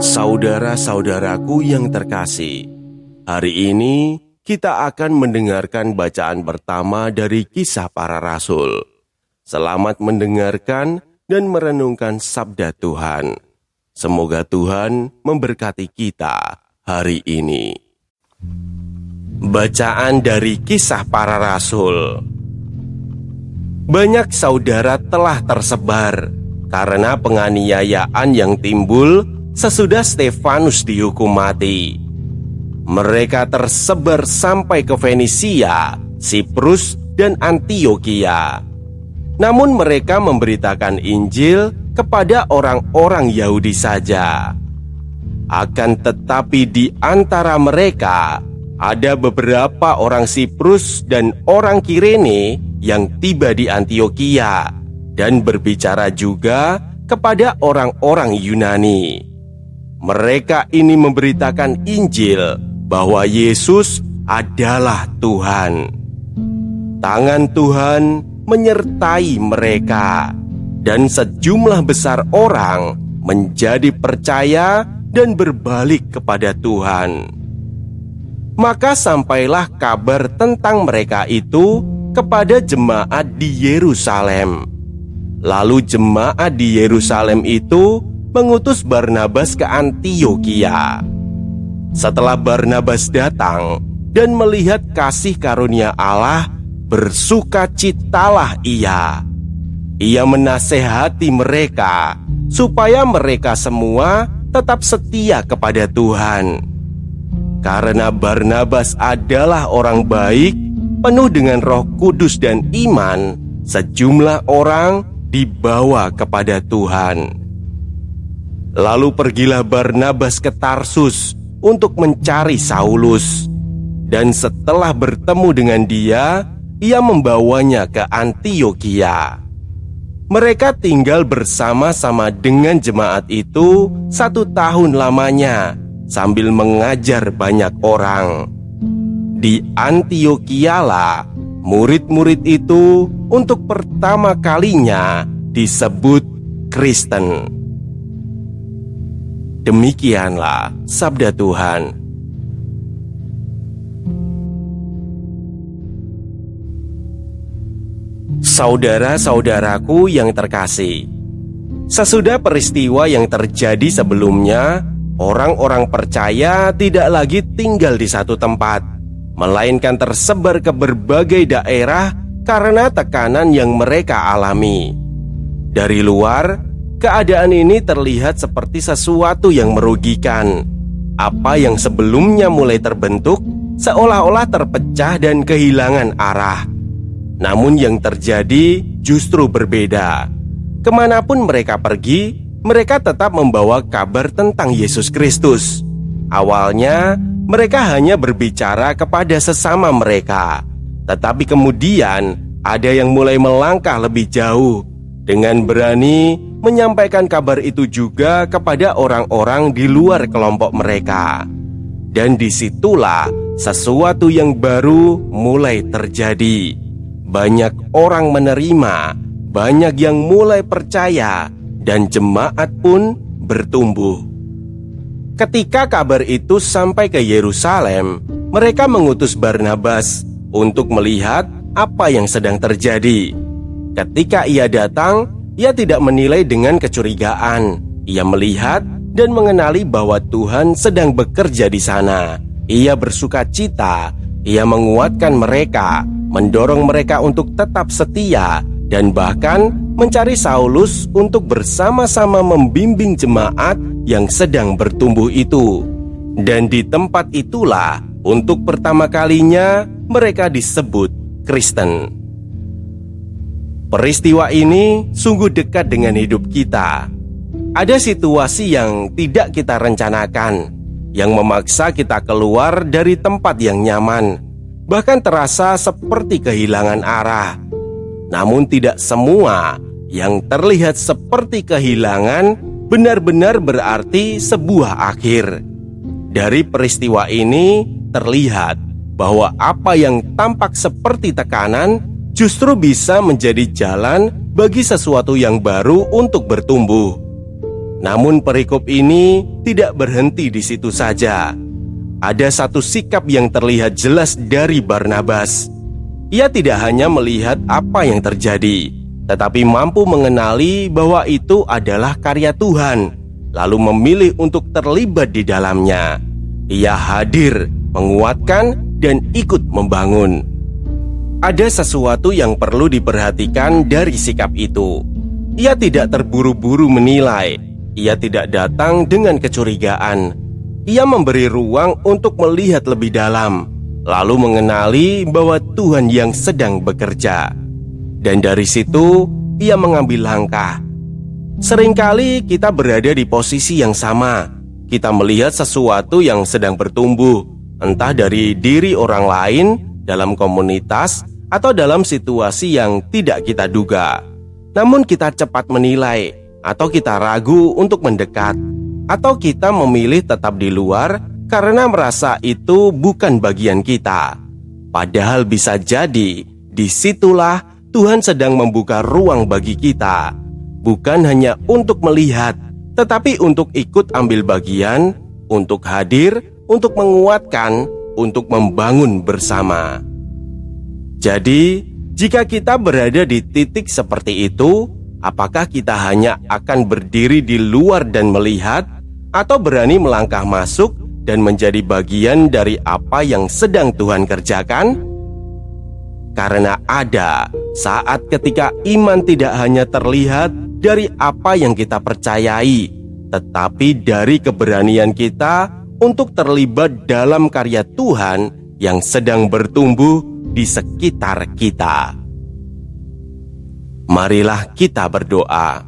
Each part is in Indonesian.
Saudara-saudaraku yang terkasih, hari ini kita akan mendengarkan bacaan pertama dari Kisah Para Rasul. Selamat mendengarkan dan merenungkan sabda Tuhan. Semoga Tuhan memberkati kita hari ini. Bacaan dari Kisah Para Rasul. Banyak saudara telah tersebar karena penganiayaan yang timbul sesudah Stefanus dihukum mati. Mereka tersebar sampai ke Fenisia, Siprus, dan Antiokhia. Namun mereka memberitakan Injil kepada orang-orang Yahudi saja. Akan tetapi di antara mereka ada beberapa orang Siprus dan orang Kirene yang tiba di Antiokhia dan berbicara juga kepada orang-orang Yunani. Mereka ini memberitakan Injil bahwa Yesus adalah Tuhan. Tangan Tuhan menyertai mereka, dan sejumlah besar orang menjadi percaya dan berbalik kepada Tuhan. Maka sampailah kabar tentang mereka itu kepada jemaat di Yerusalem. Lalu jemaat di Yerusalem itu mengutus Barnabas ke Antiokhia. Setelah Barnabas datang dan melihat kasih karunia Allah, bersukacitalah ia. Ia menasehati mereka supaya mereka semua tetap setia kepada Tuhan. Karena Barnabas adalah orang baik, penuh dengan Roh Kudus dan iman, sejumlah orang dibawa kepada Tuhan. Lalu pergilah Barnabas ke Tarsus untuk mencari Saulus. Dan setelah bertemu dengan dia, ia membawanya ke Antiokhia. Mereka tinggal bersama-sama dengan jemaat itu 1 tahun lamanya, sambil mengajar banyak orang. Di Antiokhialah, murid-murid itu untuk pertama kalinya disebut Kristen. Demikianlah sabda Tuhan. Saudara-saudaraku yang terkasih, sesudah peristiwa yang terjadi sebelumnya, orang-orang percaya tidak lagi tinggal di satu tempat, melainkan tersebar ke berbagai daerah karena tekanan yang mereka alami. Dari luar, keadaan ini terlihat seperti sesuatu yang merugikan. Apa yang sebelumnya mulai terbentuk seolah-olah terpecah dan kehilangan arah. Namun yang terjadi justru berbeda. Kemanapun mereka pergi, mereka tetap membawa kabar tentang Yesus Kristus. Awalnya mereka hanya berbicara kepada sesama mereka, tetapi kemudian ada yang mulai melangkah lebih jauh dengan berani menyampaikan kabar itu juga kepada orang-orang di luar kelompok mereka. Dan disitulah sesuatu yang baru mulai terjadi. Banyak orang menerima, banyak yang mulai percaya, dan jemaat pun bertumbuh. Ketika kabar itu sampai ke Yerusalem, mereka mengutus Barnabas untuk melihat apa yang sedang terjadi. Ketika ia datang, ia tidak menilai dengan kecurigaan. Ia melihat dan mengenali bahwa Tuhan sedang bekerja di sana. Ia bersukacita. Ia menguatkan mereka, mendorong mereka untuk tetap setia, dan bahkan mencari Saulus untuk bersama-sama membimbing jemaat yang sedang bertumbuh itu. Dan di tempat itulah untuk pertama kalinya mereka disebut Kristen. Peristiwa ini sungguh dekat dengan hidup kita. Ada situasi yang tidak kita rencanakan, yang memaksa kita keluar dari tempat yang nyaman, bahkan terasa seperti kehilangan arah. Namun tidak semua yang terlihat seperti kehilangan benar-benar berarti sebuah akhir. Dari peristiwa ini terlihat bahwa apa yang tampak seperti tekanan justru bisa menjadi jalan bagi sesuatu yang baru untuk bertumbuh. Namun perikop ini tidak berhenti di situ saja. Ada satu sikap yang terlihat jelas dari Barnabas. Ia tidak hanya melihat apa yang terjadi, tetapi mampu mengenali bahwa itu adalah karya Tuhan, lalu memilih untuk terlibat di dalamnya. Ia hadir, menguatkan, dan ikut membangun. Ada sesuatu yang perlu diperhatikan dari sikap itu. Ia tidak terburu-buru menilai. Ia tidak datang dengan kecurigaan. Ia memberi ruang untuk melihat lebih dalam, lalu mengenali bahwa Tuhan yang sedang bekerja. Dan dari situ, ia mengambil langkah. Seringkali kita berada di posisi yang sama. Kita melihat sesuatu yang sedang bertumbuh, entah dari diri orang lain, dalam komunitas, atau dalam situasi yang tidak kita duga. Namun kita cepat menilai, atau kita ragu untuk mendekat, atau kita memilih tetap di luar karena merasa itu bukan bagian kita. Padahal bisa jadi disitulah Tuhan sedang membuka ruang bagi kita, bukan hanya untuk melihat, tetapi untuk ikut ambil bagian, untuk hadir, untuk menguatkan, untuk membangun bersama. Jadi, jika kita berada di titik seperti itu, apakah kita hanya akan berdiri di luar dan melihat, atau berani melangkah masuk dan menjadi bagian dari apa yang sedang Tuhan kerjakan? Karena ada saat ketika iman tidak hanya terlihat dari apa yang kita percayai, tetapi dari keberanian kita untuk terlibat dalam karya Tuhan yang sedang bertumbuh di sekitar kita. Marilah kita berdoa.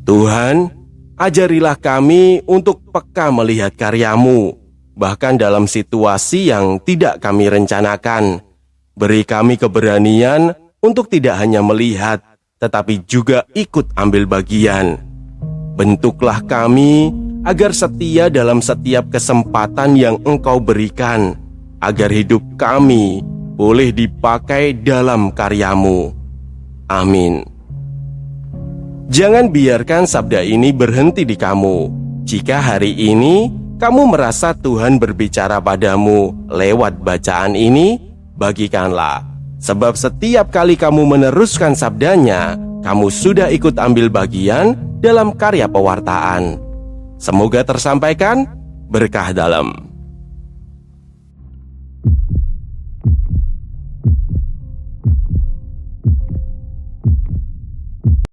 Tuhan, ajarilah kami untuk peka melihat karya-Mu, bahkan dalam situasi yang tidak kami rencanakan. Beri kami keberanian untuk tidak hanya melihat, tetapi juga ikut ambil bagian. Bentuklah kami agar setia dalam setiap kesempatan yang Engkau berikan, agar hidup kami boleh dipakai dalam karya-Mu. Amin. Jangan biarkan sabda ini berhenti di kamu. Jika hari ini kamu merasa Tuhan berbicara padamu lewat bacaan ini, bagikanlah. Sebab setiap kali kamu meneruskan sabdanya, kamu sudah ikut ambil bagian dalam karya pewartaan. Semoga tersampaikan berkah dalam.